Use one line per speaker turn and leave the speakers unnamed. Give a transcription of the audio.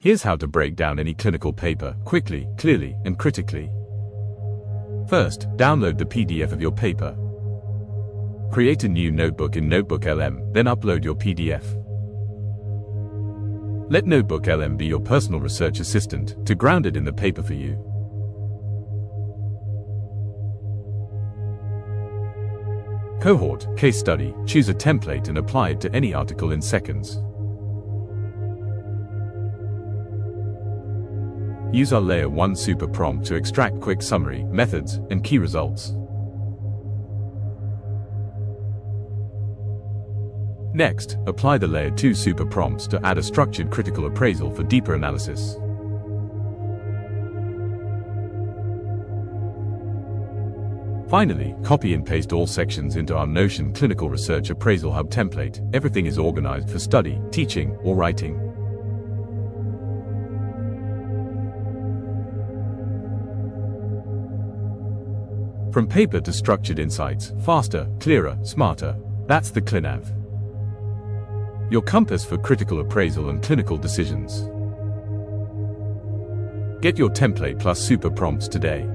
Here's how to break down any clinical paper quickly, clearly, and critically. First, download the PDF of your paper. Create a new notebook in NotebookLM, then upload your PDF. Let NotebookLM be your personal research assistant to ground it in the paper for you. Cohort, case study, choose a template and apply it to any article in seconds. Use our Layer 1 Super Prompt to extract quick summary, methods, and key results. Next, apply the Layer 2 Super Prompts to add a structured critical appraisal for deeper analysis. Finally, copy and paste all sections into our Notion Clinical Research Appraisal Hub template. Everything is organized for study, teaching, or writing. From paper to structured insights, faster, clearer, smarter. That's the MedNav. Your compass for critical appraisal and clinical decisions. Get your template plus super prompts today.